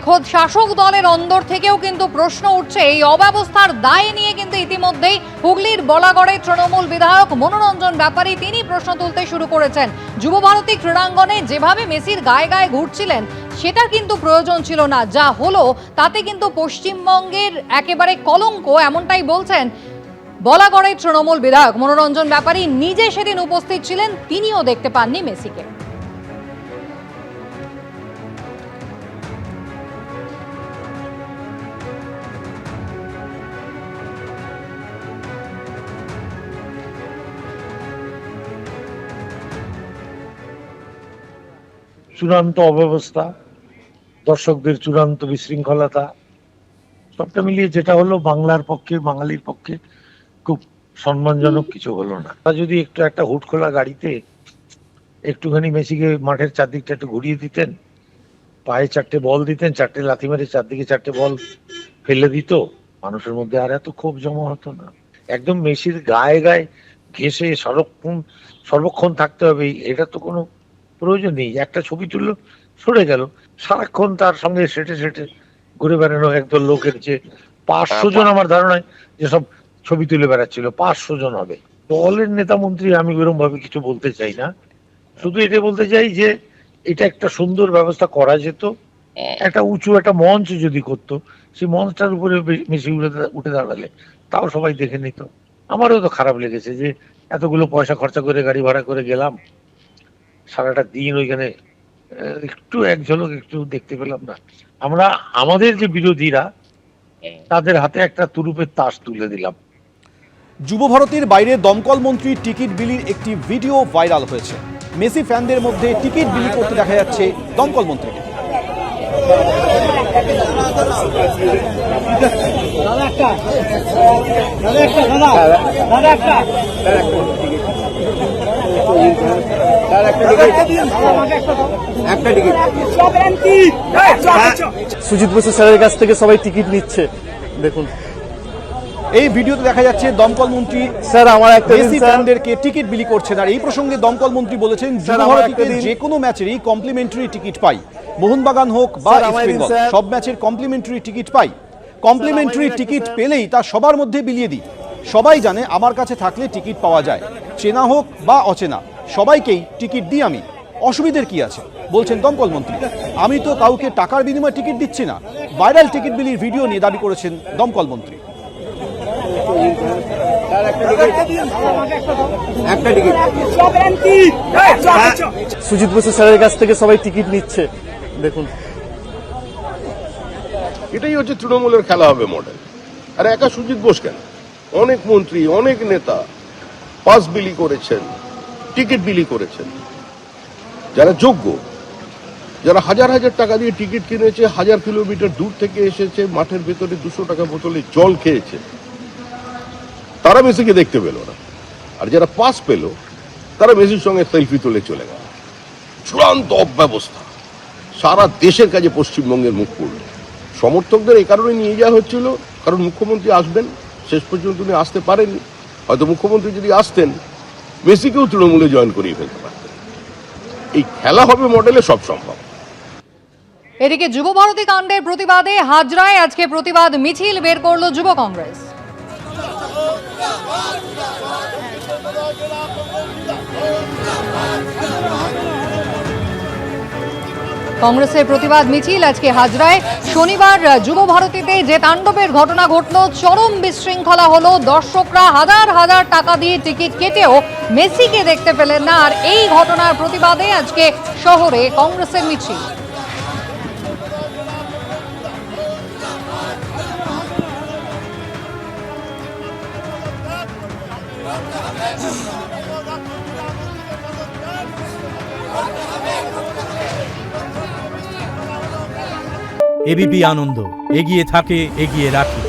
খোদ শাসক দলের অন্দর থেকেও কিন্তু প্রশ্ন উঠছে এই অব্যবস্থার দায় নিয়ে। কিন্তু ইতিমধ্যেই হুগলির বলাগড়ে তৃণমূল বিধায়ক মনোরঞ্জন ব্যাপারী তিনি প্রশ্ন তুলতে শুরু করেছেন। যুবভারতী ক্রীড়াঙ্গনে যেভাবে মেসির গায়ে গায়ে ঘুরছিলেন সেটা কিন্তু প্রয়োজন ছিল না, যা হলো তাতে কিন্তু পশ্চিমবঙ্গের একেবারে কলঙ্ক, এমনটাই বলছেন বলাগড়ের তৃণমূল বিধায়ক মনোরঞ্জন ব্যাপারী। নিজে সেদিন উপস্থিত ছিলেন, তিনিও দেখতে পাননি মেসিকে। চূড়ান্ত অব্যবস্থা, দর্শকদের চূড়ান্ত বিশৃঙ্খলতা, সবটা মিলিয়ে যেটা হলো বাংলার পক্ষে, বাঙালির পক্ষে খুব সম্মানজনক কিছু হলো না। যদি একটু একটা হুট খোলা গাড়িতে একটুখানি মেসিকে মাঠের চারদিকটা একটু ঘুরিয়ে দিতেন, পায়ে 4টে বল দিতেন, 4টে লাথি মেরে চারদিকে 4টে বল ফেলে দিত, মানুষের মধ্যে আর এত ক্ষোভ জমা হতো না। একদম মেসির গায়ে গায়ে ঘেঁষে সর্বক্ষণ থাকতে হবে এটা তো কোনো প্রয়োজন নেই। একটা ছবি তুললো, সরে গেল, সারাক্ষণ তার সঙ্গে সেটে সেটে ঘুরে বেড়ানো একদল লোকের যে 500 জন আমার ধারণায় যেসব ছবি তুলে বেড়াচ্ছিল 500 জন হবে। দলের নেতা মন্ত্রী আমি এরকম ভাবে কিছু বলতে চাই না, শুধু এটা বলতে চাই যে এটা একটা সুন্দর ব্যবস্থা করা যেত। একটা উঁচু একটা মঞ্চ যদি করতো, সেই মঞ্চটার উপরে মেসি উঠে দাঁড়ালে তাও সবাই দেখে নিত। আমারও তো খারাপ লেগেছে যে এতগুলো পয়সা খরচা করে গাড়ি ভাড়া করে গেলাম, সারাটা দিন ওইখানে একটু এক ঝলক একটু দেখতে পেলাম না। আমরা আমাদের যে বিরোধীরা তাদের হাতে একটা তুরুপের তাস তুলে দিলাম। যুবভারতীর বাইরে দমকল মন্ত্রীর টিকিট বিলির একটি ভিডিও ভাইরাল হয়েছে। মেসি ফ্যানদের মধ্যে টিকিট বিলি করতে দেখা যাচ্ছে দমকল মন্ত্রীকে। সুজিত বসু স্যারের কাছ থেকে সবাই টিকিট নিচ্ছে, দেখুন এই ভিডিওতে দেখা যাচ্ছে দমকল মন্ত্রী স্যার আমার একটা মেসি ফ্যানদেরকে টিকিট বিলি করছেন। আর এই প্রসঙ্গে দমকল মন্ত্রী বলেছেন যুবভারতীতে যে কোনো ম্যাচেরই কমপ্লিমেন্টারি টিকিট পাই, মোহনবাগান হোক বা ইস্ট বেঙ্গল, সব ম্যাচের কমপ্লিমেন্টারি টিকিট পাই। কমপ্লিমেন্টারি টিকিট পেলেই তা সবার মধ্যে বিলিয়ে দিই। সবাই জানে আমার কাছে থাকলে টিকিট পাওয়া যায়, চেনা হোক বা অচেনা সবাইকেই টিকিট দিই আমি, অসুবিধের কি আছে বলছেন দমকল মন্ত্রী। আমি তো কাউকে টাকার বিনিময়ে টিকিট দিচ্ছি না। ভাইরাল টিকিট বিলির ভিডিও নিয়ে দাবি করেছেন দমকল মন্ত্রী। সুজিত বসু স্যারের কাছ থেকে সবাই টিকিট নিচ্ছে, দেখুন এটাই হচ্ছে তৃণমূলের খেলা হবে মডেল। আর একা সুজিত বোস কেন, অনেক মন্ত্রী অনেক নেতা পাস বিলি করেছেন, টিকিট বিলি করেছেন। যারা যোগ্য, যারা হাজার হাজার টাকা দিয়ে টিকিট কিনেছে, 1000 কিলোমিটার দূর থেকে এসেছে, মাঠের ভেতরে 200 টাকা বোতলে জল খেয়েছে, তারা মেসিকে দেখতে পেল না। আর যারা পাস পেল তারা মেসির সঙ্গে সেলফি তুলে চলে গেল। চূড়ান্ত অব্যবস্থা, সারা দেশের কাছে পশ্চিমবঙ্গের মুখ পড়ল। সমর্থকদের এই কারণে নিয়ে যাওয়া হচ্ছিল কারণ মুখ্যমন্ত্রী আসবেন, শেষ পর্যন্ত উনি আসতে পারেননি। হয়তো মুখ্যমন্ত্রী যদি আসতেন মেসিকেও তৃণমূলে জয়েন করিয়ে ফেলতে পারতেন। এই খেলা হবে মডেলে সব সম্ভব। এদিকে যুবভারতী কাণ্ডের প্রতিবাদে হাজরায় আজকে প্রতিবাদ মিছিল বের করলো যুব কংগ্রেস। কংগ্রেসের প্রতিবাদ মিছিল আজকে হাজরায়। শনিবার যুবভারতীতে যে তাণ্ডবের ঘটনা ঘটল, চরম বিশৃঙ্খলা হলো, দর্শকরা হাজার হাজার টাকা দিয়ে টিকিট কেটেও মেসিকে দেখতে পেলেন না। আর এই ঘটনার প্রতিবাদে আজকে শহরে কংগ্রেসের মিছিল। এবিপি আনন্দ, এগিয়ে থাকে, এগিয়ে রাখে।